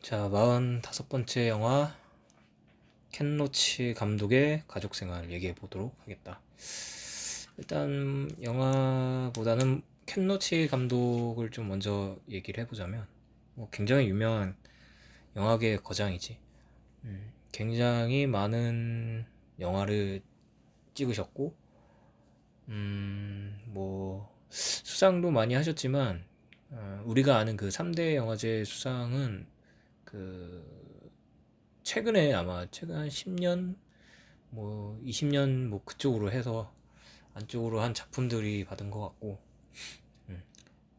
자, 45번째 영화 켄 로치 감독의 가족생활 얘기해 보도록 하겠다. 일단 영화보다는 켄 로치 감독을 좀 먼저 얘기를 해보자면 굉장히 유명한 영화계 거장이지. 굉장히 많은 영화를 찍으셨고 수상도 많이 하셨지만 우리가 아는 그 3대 영화제 수상은 그 최근에 아마 최근 한 10년 20년 그쪽으로 해서 안쪽으로 한 작품들이 받은 것 같고 음,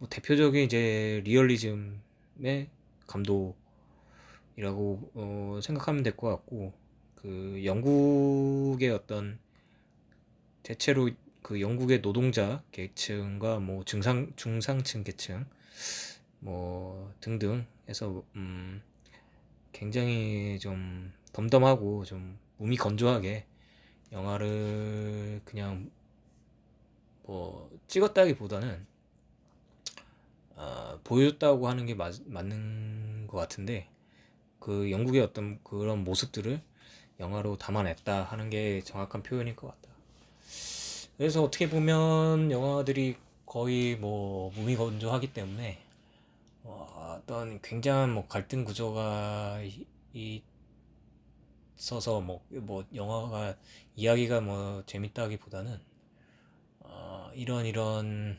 대표적인 이제 리얼리즘의 감독이라고 생각하면 될 것 같고 그 영국의 어떤 대체로 그 영국의 노동자 계층과 중상층 계층 등등 해서 굉장히 좀 덤덤하고 좀 몸이 건조하게 영화를 그냥 찍었다기보다는 보여줬다고 하는 게 맞는 것 같은데 그 영국의 어떤 그런 모습들을 영화로 담아냈다 하는 게 정확한 표현일 것 같다. 그래서 어떻게 보면 영화들이 거의 몸이 건조하기 때문에 어떤 굉장한 갈등 구조가 있어서 영화가 이야기가 재밌다기보다는 이런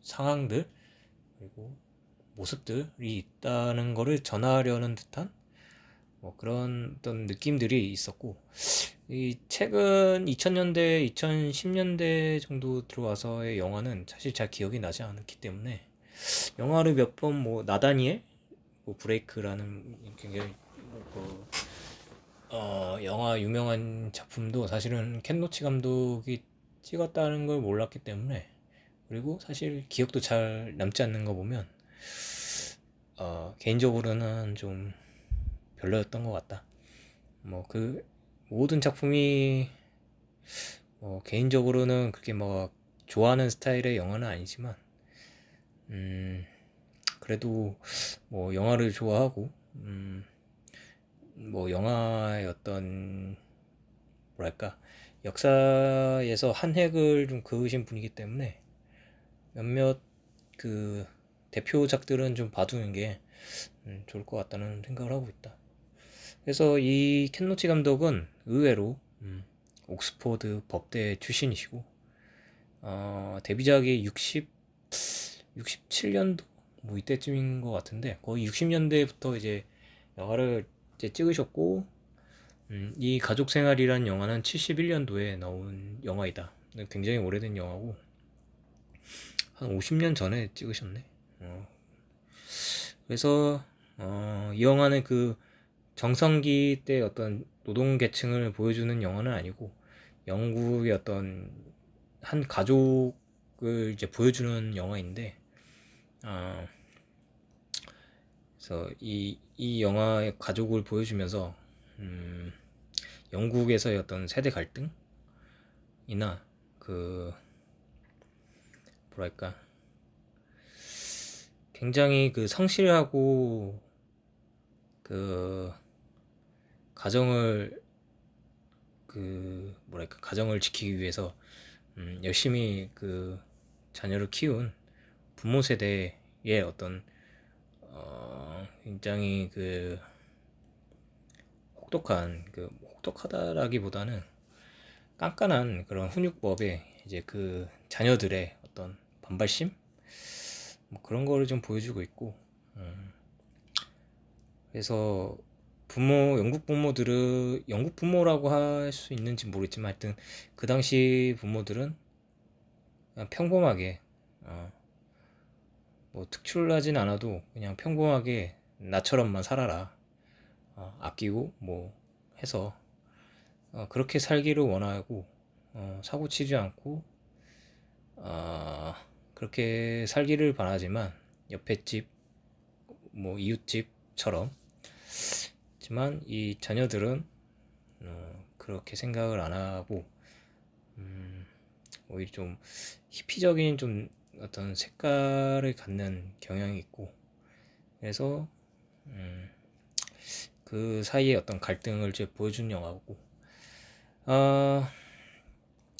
상황들 그리고 모습들이 있다는 거를 전하려는 듯한 그런 어떤 느낌들이 있었고 이 최근 2000년대, 2010년대 정도 들어와서의 영화는 사실 잘 기억이 나지 않기 때문에 영화를 몇 번 나다니엘 브레이크라는 굉장히 영화 유명한 작품도 사실은 켄 로치 감독이 찍었다는 걸 몰랐기 때문에 그리고 사실 기억도 잘 남지 않는 거 보면 개인적으로는 좀 별로였던 것 같다. 그 모든 작품이 개인적으로는 그렇게 좋아하는 스타일의 영화는 아니지만 그래도 영화를 좋아하고 영화의 어떤 뭐랄까 역사에서 한 획을 좀 그으신 분이기 때문에 몇몇 그 대표작들은 좀 봐두는 게 좋을 것 같다는 생각을 하고 있다. 그래서 이 켄 로치 감독은 의외로 옥스퍼드 법대 출신이시고 데뷔작이 67년도 이때쯤인 것 같은데 거의 60년대부터 이제 영화를 이제 찍으셨고 이 가족생활이란 영화는 71년도에 나온 영화이다. 굉장히 오래된 영화고 한 50년 전에 찍으셨네. 그래서 이 영화는 그 정성기 때 어떤 노동계층을 보여주는 영화는 아니고 영국의 어떤 한 가족을 이제 보여주는 영화인데 어, 그래서 이 영화의 가족을 보여주면서 영국에서의 어떤 세대 갈등이나 그 뭐랄까 굉장히 그 성실하고 그 가정을 가정을 지키기 위해서 열심히 그 자녀를 키운 부모 세대의 어떤 굉장히 그 혹독하다라기보다는 깐깐한 그런 훈육법에 이제 그 자녀들의 어떤 반발심 그런 거를 좀 보여주고 있고 그래서 영국 부모라고 할 수 있는지 모르겠지만 하여튼 그 당시 부모들은 그냥 평범하게 특출나진 않아도 그냥 평범하게 나처럼만 살아라 아끼고 해서 그렇게 살기를 원하고 사고 치지 않고 그렇게 살기를 바라지만 옆에 집 이웃집처럼 하지만 이 자녀들은 그렇게 생각을 안 하고 오히려 좀 히피적인 좀 어떤 색깔을 갖는 경향이 있고 그래서 그 사이의 어떤 갈등을 이제 보여준 영화고. 아,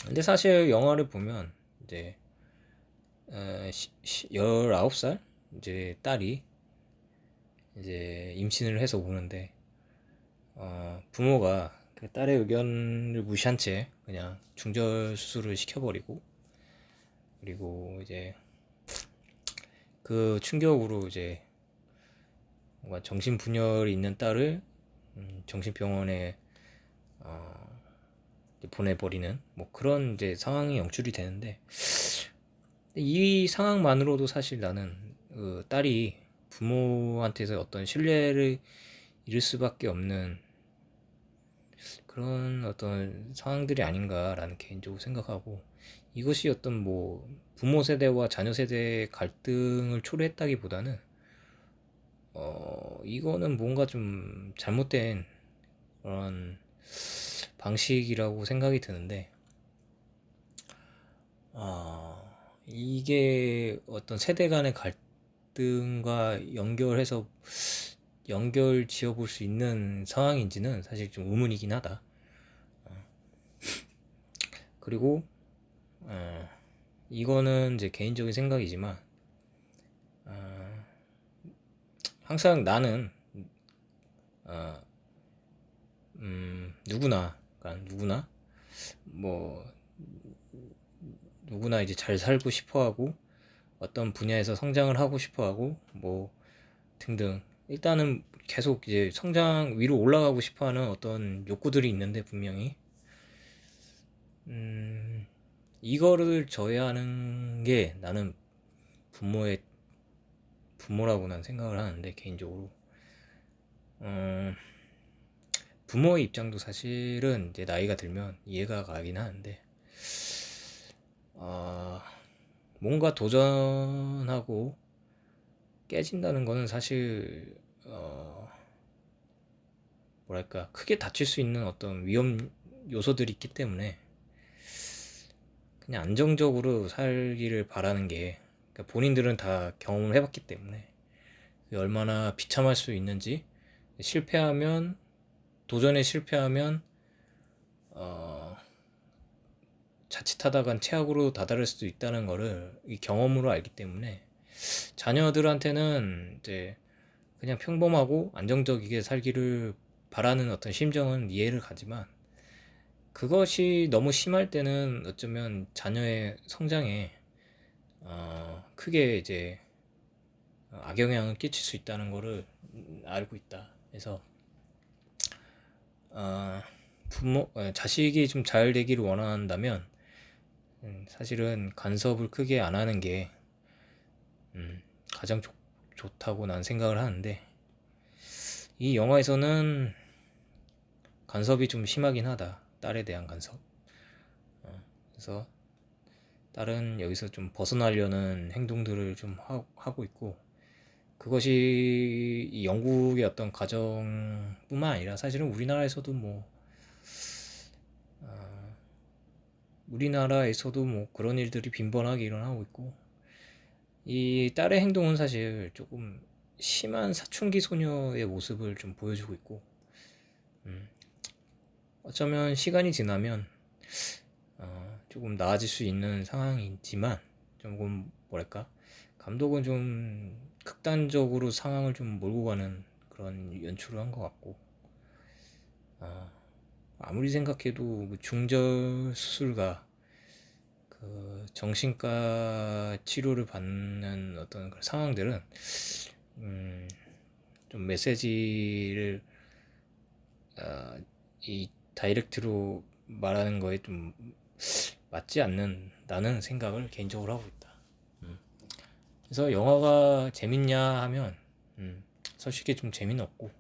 근데 사실 영화를 보면 이제 19살 이제 딸이 이제 임신을 해서 오는데, 부모가 그 딸의 의견을 무시한 채 그냥 중절 수술을 시켜버리고, 그리고 이제 그 충격으로 이제 뭔가 정신분열이 있는 딸을 정신병원에 보내버리는 뭐 그런 이제 상황이 연출이 되는데, 이 상황만으로도 사실 나는 그 딸이 부모한테서 어떤 신뢰를 잃을 수밖에 없는 그런 어떤 상황들이 아닌가라는 개인적으로 생각하고, 이것이 어떤 뭐 부모 세대와 자녀 세대의 갈등을 초래했다기보다는 이거는 뭔가 좀 잘못된 그런 방식이라고 생각이 드는데, 이게 어떤 세대 간의 갈등과 연결 지어 볼 수 있는 상황인지는 사실 좀 의문이긴 하다. 그리고 이거는 이제 개인적인 생각이지만, 항상 나는 어, 누구나 뭐 누구나 이제 잘 살고 싶어하고 어떤 분야에서 성장을 하고 싶어하고 뭐 등등, 일단은 계속 이제 성장 위로 올라가고 싶어하는 어떤 욕구들이 있는데, 분명히 이거를 저해하는 게 나는 부모의 부모라고 난 생각을 하는데, 개인적으로 부모의 입장도 사실은 이제 나이가 들면 이해가 가긴 하는데, 어, 뭔가 도전하고 깨진다는 거는 사실 뭐랄까 크게 다칠 수 있는 어떤 위험 요소들이 있기 때문에 그냥 안정적으로 살기를 바라는 게, 그러니까 본인들은 다 경험을 해봤기 때문에 그게 얼마나 비참할 수 있는지, 실패하면 도전에 실패하면 어, 자칫하다간 최악으로 다다를 수도 있다는 거를 이 경험으로 알기 때문에, 자녀들한테는 이제 그냥 평범하고 안정적이게 살기를 바라는 어떤 심정은 이해를 가지만, 그것이 너무 심할 때는 어쩌면 자녀의 성장에 크게 이제 악영향을 끼칠 수 있다는 거를 알고 있다. 그래서 어, 자식이 좀 잘 되기를 원한다면 사실은 간섭을 크게 안 하는 게 가장 좋다고 난 생각을 하는데, 이 영화에서는 간섭이 좀 심하긴 하다. 딸에 대한 간섭. 그래서 딸은 여기서 좀 벗어나려는 행동들을 좀 하고 있고, 그것이 이 영국의 어떤 가정뿐만 아니라 사실은 우리나라에서도 뭐 그런 일들이 빈번하게 일어나고 있고, 이 딸의 행동은 사실 조금 심한 사춘기 소녀의 모습을 좀 보여주고 있고, 어쩌면 시간이 지나면 조금 나아질 수 있는 상황이지만, 조금 뭐랄까 감독은 좀 극단적으로 상황을 좀 몰고 가는 그런 연출을 한 것 같고, 아무리 생각해도 그 중절 수술가, 그 정신과 치료를 받는 어떤 그런 상황들은 음, 좀 메시지를 이 다이렉트로 말하는 거에 좀 맞지 않는다는 생각을 개인적으로 하고 있다. 그래서 영화가 재밌냐 하면 솔직히 좀 재미는 없고,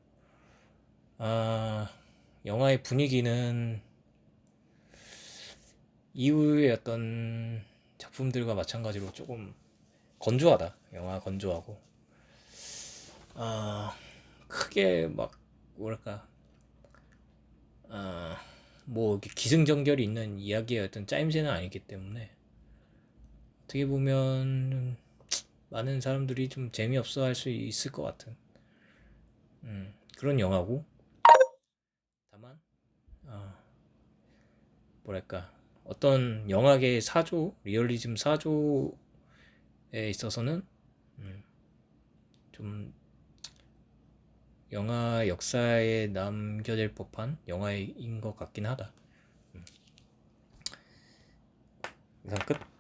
영화의 분위기는 이후의 어떤 작품들과 마찬가지로 조금 건조하다. 영화 건조하고, 크게 막 뭐랄까 뭐 이렇게 기승전결이 있는 이야기의 어떤 짜임새는 아니기 때문에, 어떻게 보면 많은 사람들이 좀 재미없어 할 수 있을 것 같은 그런 영화고, 뭐랄까 어떤 영화계 사조, 리얼리즘 사조에 있어서는 좀 영화 역사에 남겨질 법한 영화인 것 같긴 하다. 이상 끝.